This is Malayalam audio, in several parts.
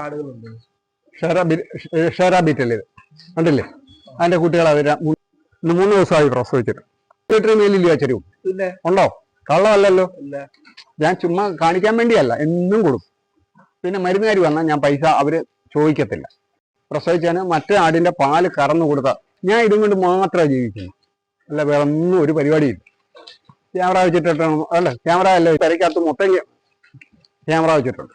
ആടുകളുണ്ട്. ഷെറാ ബീറ്റല്ലേ ഇത് കണ്ടില്ലേ? അതിന്റെ കുട്ടികൾ അവർ 3 ദിവസമായി പ്രസവിച്ചിട്ട്. ലിറ്റർ മേലില്ല ചെരുവും പിന്നെ ഉണ്ടോ? കള്ളമല്ലല്ലോ. ഞാൻ ചുമ്മാ കാണിക്കാൻ വേണ്ടിയല്ല, എന്നും കൊടുക്കും. പിന്നെ മരുന്നുകാർ വന്നാൽ ഞാൻ പൈസ അവര് ചോദിക്കത്തില്ല. പ്രസവിച്ചാൽ മറ്റേ ആടിന്റെ പാല് കറന്നു കൊടുത്താൽ ഞാൻ ഇതും കൊണ്ട് മാത്രമേ ജീവിക്കുന്നു. അല്ല വേറെ ഒന്നും ഒരു പരിപാടിയില്ല. ക്യാമറ വെച്ചിട്ടാണ് അല്ല, ക്യാമറ അല്ല, പെരക്കകത്ത് മൊത്തം ക്യാമറ വെച്ചിട്ടുണ്ട്.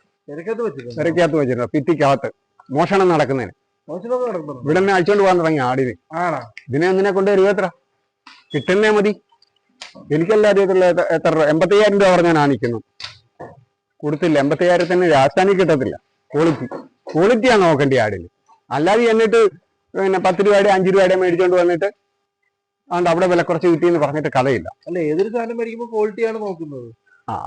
പെരക്കകത്ത് വെച്ചിട്ടുണ്ട്, ഭിത്തിക്കകത്ത് മോഷണം നടക്കുന്നതിന്. ഇവിടെ നിന്ന് അഴിച്ചോണ്ട് പോകാൻ തുടങ്ങി ആടിന്. ഇതിനെ ഒന്നിനെ കൊണ്ട് രൂപ കിട്ടുന്നേ മതി. എനിക്കല്ല അറിയത്തുള്ള എത്ര രൂപ, 85,000 രൂപ പറഞ്ഞാൽ ആണിക്കുന്നു. കൊടുത്തില്ല. 85,000 രാജസ്ഥാനിൽ കിട്ടത്തില്ല. ക്വാളിറ്റിയാണ് നോക്കേണ്ടി ആടിന്. അല്ലാതെ എന്നിട്ട് പിന്നെ 10 രൂപയുടെ 5 രൂപയുടെ മേടിച്ചോണ്ട് വന്നിട്ട് അതുകൊണ്ട് അവിടെ വില കുറച്ച് കിട്ടിയെന്ന് പറഞ്ഞിട്ട് കഥയില്ല. അല്ല, ഏതൊരു സാധനം മേടിക്കുമ്പോൾ ക്വാളിറ്റിയാണ് നോക്കുന്നത്.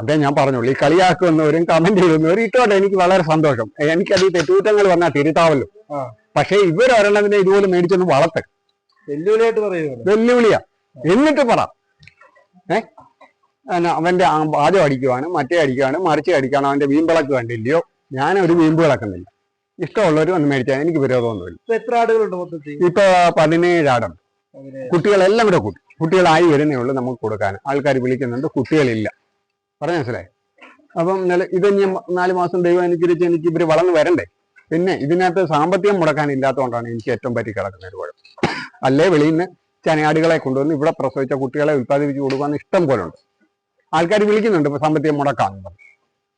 അതേ ഞാൻ പറഞ്ഞോളൂ. ഈ കളിയാക്കുന്നവരും കമന്റ് ചെയ്യുന്നവരും ഇട്ടോട്ടെ, എനിക്ക് വളരെ സന്തോഷം. എനിക്കത് ഈ തെറ്റുകുറ്റങ്ങൾ വന്നാൽ തിരുത്താവല്ലോ. പക്ഷെ ഇവരൊരെണ്ണതിനെ ഇതുപോലെ മേടിച്ചൊന്ന് വളർത്ത്. വെല്ലുവിളിയായിട്ട് പറയുന്നത് വെല്ലുവിളിയാ. എന്നിട്ട് പറ അവന്റെ ആദ്യം അടിക്കുവാണ്, മറ്റേ അടിക്കുവാണ്, മറിച്ച് അടിക്കാണ്, അവന്റെ വീമ്പിളക്ക് കണ്ടില്ലയോ? ഞാനൊരു വീമ്പ് കിളക്കുന്നില്ല. ഇഷ്ടമുള്ളവർ വന്ന് മേടിച്ചാൽ എനിക്ക് വിരോധമൊന്നുമില്ല. എത്ര ആടുകളുണ്ട് മൊത്തത്തിൽ? ഇപ്പൊ 17 ആടുണ്ട്. കുട്ടികളെല്ലാം കൂടെ കൂട്ടി. കുട്ടികളായി വരുന്നേ ഉള്ളൂ നമുക്ക് കൊടുക്കാൻ. ആൾക്കാർ വിളിക്കുന്നുണ്ട്, കുട്ടികളില്ല. പറഞ്ഞ മനസ്സിലായി? അപ്പം ഇത് ഇനി 4 മാസം ദൈവം അനുസരിച്ച് എനിക്ക് ഇവര് വളർന്നു വരണ്ടേ. പിന്നെ ഇതിനകത്ത് സാമ്പത്തികം മുടക്കാനില്ലാത്തതുകൊണ്ടാണ് എനിക്ക് ഏറ്റവും പറ്റി കിടക്കുന്ന ഒരു കുഴപ്പം. അല്ലേ വെളിയിൽ നിന്ന് ചനയാടുകളെ കൊണ്ടുവന്ന് ഇവിടെ പ്രസവിച്ച കുട്ടികളെ ഉത്പാദിപ്പിച്ച് കൊടുക്കാന്ന് ഇഷ്ടം പോലെ ഉണ്ട്. ആൾക്കാർ വിളിക്കുന്നുണ്ട് ഇപ്പൊ സാമ്പത്തികം മുടക്കാന്ന് പറഞ്ഞു.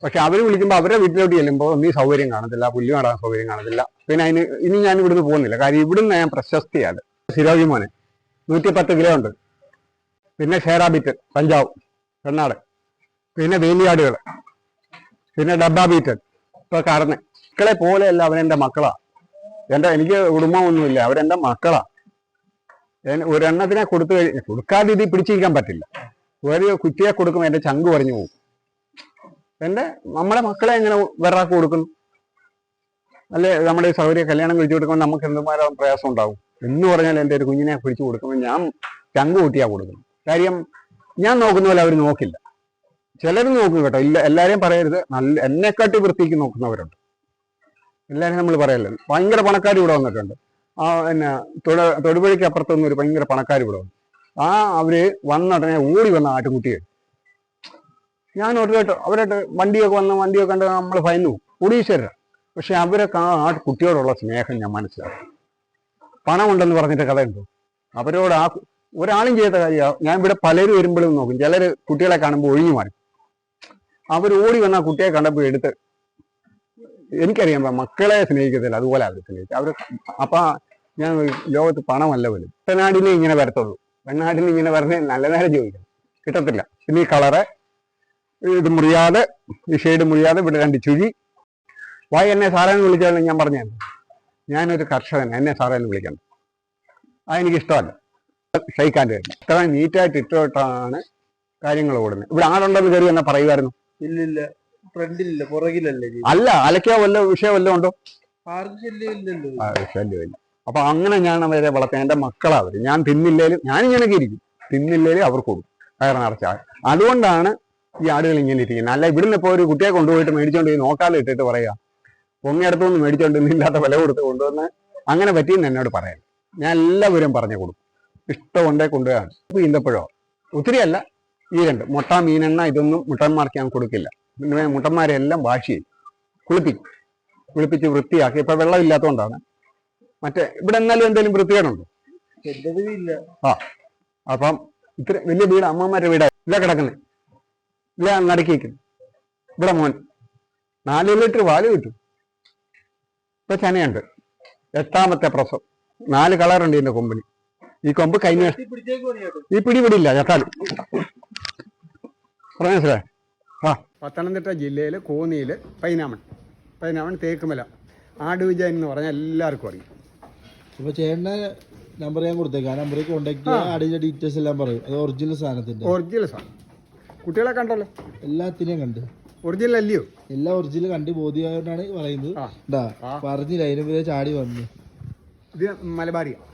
പക്ഷെ അവർ വിളിക്കുമ്പോൾ അവരുടെ വീട്ടിലോട്ട് ചെല്ലുമ്പോൾ ഒന്നും സൗകര്യം കാണത്തില്ല, പുല്ല് നടാൻ സൗകര്യം കാണത്തില്ല. പിന്നെ ഇനി ഞാൻ ഇവിടുന്ന് പോകുന്നില്ല. കാര്യം ഇവിടുന്ന് ഞാൻ പ്രശസ്തിയാണ്. സിരോജി മോനെ 110 കിലോ ഉണ്ട്. പിന്നെ ഷേറാബിറ്റ് പഞ്ചാബ് കർണാട്, പിന്നെ വേലിയാടുകൾ, പിന്നെ ഡബ്ബ ബീറ്റൻ. ഇപ്പൊ കറന്ന് മക്കളെ പോലെയല്ല, അവനെന്റെ മക്കളാ. എനിക്ക് കുടുംബമൊന്നുമില്ല, അവരെന്റെ മക്കളാ. ഒരെണ്ണത്തിനെ കൊടുക്കാതെ ഇത് പിടിച്ചിരിക്കാൻ പറ്റില്ല. ഒരു കുറ്റിയെ കൊടുക്കുമ്പോൾ എന്റെ ചങ്ക് പറഞ്ഞു പോകും. നമ്മളെ മക്കളെ എങ്ങനെ വേറൊരാൾക്ക് കൊടുക്കുന്നു? അല്ലെ, നമ്മുടെ സൗകര്യ കല്യാണം കഴിച്ചു കൊടുക്കുമ്പോൾ നമുക്ക് എന്തുമാരം പ്രയാസം ഉണ്ടാവും. എന്ന് പറഞ്ഞാൽ എൻ്റെ ഒരു കുഞ്ഞിനെ പിടിച്ചു കൊടുക്കുമ്പോൾ ഞാൻ ചങ്ക് കൂട്ടിയാ കൊടുക്കുന്നു. കാര്യം ഞാൻ നോക്കുന്ന പോലെ അവർ നോക്കില്ല. ചിലർ നോക്കും കേട്ടോ. ഇല്ല, എല്ലാവരെയും പറയരുത്. എന്നെക്കാട്ടി വൃത്തിക്ക് നോക്കുന്നവരുണ്ട്. എല്ലാവരും നമ്മൾ പറയല്ലോ. ഭയങ്കര പണക്കാർ ഇവിടെ വന്നിട്ടുണ്ട്. പിന്നെ തൊടുപുഴയ്ക്ക് അപ്പുറത്തൊന്നും ഒരു ഭയങ്കര പണക്കാർ ഇവിടെ വന്നു. അവര് വന്നുടനെ ഓടി വന്ന ആട്ടുകുട്ടിയെ ഞാൻ അവരായിട്ട് വണ്ടിയൊക്കെ കണ്ട് നമ്മൾ ഭയന്നു ഒഡീശ്വര. പക്ഷെ അവരൊക്കെ കുട്ടിയോടുള്ള സ്നേഹം ഞാൻ മനസ്സിലാക്കി. പണമുണ്ടെന്ന് പറഞ്ഞിട്ട് കഥയുണ്ടോ? അവരോട് ഒരാളും ചെയ്ത കാര്യമാണ്. ഞാൻ ഇവിടെ പലരും വരുമ്പോഴും നോക്കും. ചിലര് കുട്ടികളെ കാണുമ്പോൾ ഒഴിഞ്ഞു മാറി. അവർ ഓടി വന്ന കുട്ടിയെ കണ്ടപ്പോൾ എടുത്ത്, എനിക്കറിയാം മക്കളെ സ്നേഹിക്കത്തില്ല, അതുപോലെ അവർ സ്നേഹിക്കും. അപ്പൊ ഞാൻ ലോകത്ത് പണമല്ല വരും. പെണ്ണാടിനെ ഇങ്ങനെ വരത്തുള്ളൂ. പെണ്ണാടിന് ഇങ്ങനെ വരണേ നല്ല നേരം ചോദിക്കണം, കിട്ടത്തില്ല. പിന്നെ ഈ കളറ് ഇത് മുറിയാതെ, ഈ ഷെയ്ഡ് മുറിയാതെ, ഇവിടെ 2 ചുഴി. എന്നെ സാറേന്ന് വിളിച്ചാലും ഞാൻ പറഞ്ഞു, ഞാനൊരു കർഷകൻ, എന്നെ സാറേന്ന് വിളിക്കണം. അതെനിക്കിഷ്ടമല്ല. ഷെയ്ക്കാൻ്റെ വരില്ല. ഇത്ര നീറ്റായിട്ട് ഇട്ടോട്ടാണ് കാര്യങ്ങൾ ഓടുന്നത്. ഇവിടെ ആളുണ്ടെന്ന് കയറി എന്നെ പറയുമായിരുന്നു. ഇല്ലില്ല, ഫ്രണ്ടിലില്ല, പുറകിലല്ലേ. അല്ല, അലക്കിയ വല്ല വിഷയം വല്ലതും ഉണ്ടോ? ശല്യമില്ല. അപ്പൊ അങ്ങനെ ഞാൻ അവരെ വളർത്താൻ. എൻ്റെ മക്കളാ അവര്. ഞാൻ തിന്നില്ലേലും ഞാനിങ്ങനെയൊക്കെ ഇരിക്കും, തിന്നില്ലേലും അവർക്ക് കൊടുക്കും കയറ് നിറച്ചാൽ. അതുകൊണ്ടാണ് ഈ ആടുകൾ ഇങ്ങനെ ഇരിക്കുന്നത്. അല്ല ഇവിടുന്ന് ഇപ്പോൾ ഒരു കുട്ടിയെ കൊണ്ടുപോയിട്ട് മേടിച്ചോണ്ട് പോയി നോക്കാതെ ഇട്ടിട്ട് പറയുക പൊങ്ങിയടുത്തൊന്നും മേടിച്ചോണ്ട് ഇല്ലാത്ത വില കൊടുത്ത് കൊണ്ടുവന്ന് അങ്ങനെ പറ്റിയെന്ന് എന്നോട് പറയാം. ഞാൻ എല്ലാവരും പറഞ്ഞു കൊടുക്കും. ഇഷ്ടമുണ്ടേ കൊണ്ടുപോയാണ്. ഈന്തപ്പഴോ ഒത്തിരി അല്ല, ഈ 2 മുട്ട, മീനെണ്ണ, ഇതൊന്നും മുട്ടന്മാർക്ക് ഞാൻ കൊടുക്കില്ല. പിന്നെ മുട്ടന്മാരെ എല്ലാം വാഷ് ചെയ്യും, കുളിപ്പിച്ച് വൃത്തിയാക്കി. ഇപ്പൊ വെള്ളം ഇല്ലാത്തതുകൊണ്ടാണ്. മറ്റേ ഇവിടെ എന്നാലും എന്തെങ്കിലും വൃത്തികേടുണ്ടോ? അപ്പം ഇത്ര വലിയ വീട്, അമ്മമാരുടെ വീടാ ഇല്ല കിടക്കുന്നത്. ഇല്ല നടുക്കിയിരിക്കുന്നു. ഇവിടെ മോൻ 4 ലിറ്റർ പാല് കിട്ടും. ഇപ്പൊ ചനയുണ്ട്. 8ാമത്തെ പ്രസവം. 4 കളറുണ്ട് ഇതിന്റെ കൊമ്പിന്. ഈ കൊമ്പ് കഴിഞ്ഞ ഈ പിടിപിടിയില്ല ചത്താലും. മനസ്സിലായി? പത്തനംതിട്ട ജില്ലയില് കോന്നിയില് പൈനാമൺ തേക്കുമല ആടുവിജയൻ എന്ന് പറഞ്ഞാൽ എല്ലാവർക്കും അറിയും. ഇപ്പൊ ചേട്ടന്റെ നമ്പർ ഞാൻ കൊടുത്തേക്കാം. ആ നമ്പറിൽ കോൺടാക്ട് ചെയ്യാം. ആടിന്റെ ഡീറ്റെയിൽസ് എല്ലാം പറയും. അത് ഒറിജിനൽ സാധനത്തിന്റെ. ഒറിജിനൽ സാധനം. കുട്ടികളെ കണ്ടല്ലോ, എല്ലാത്തിനെയും കണ്ട്. ഒറിജിനൽ അല്ലയോ? എല്ലാം ഒറിജിനൽ കണ്ട് ബോധ്യമായിട്ടാണ് പറയുന്നത്. പറഞ്ഞില്ല, അതിന് ചാടി വന്നു. ഇത് മലബാരിയാണ്.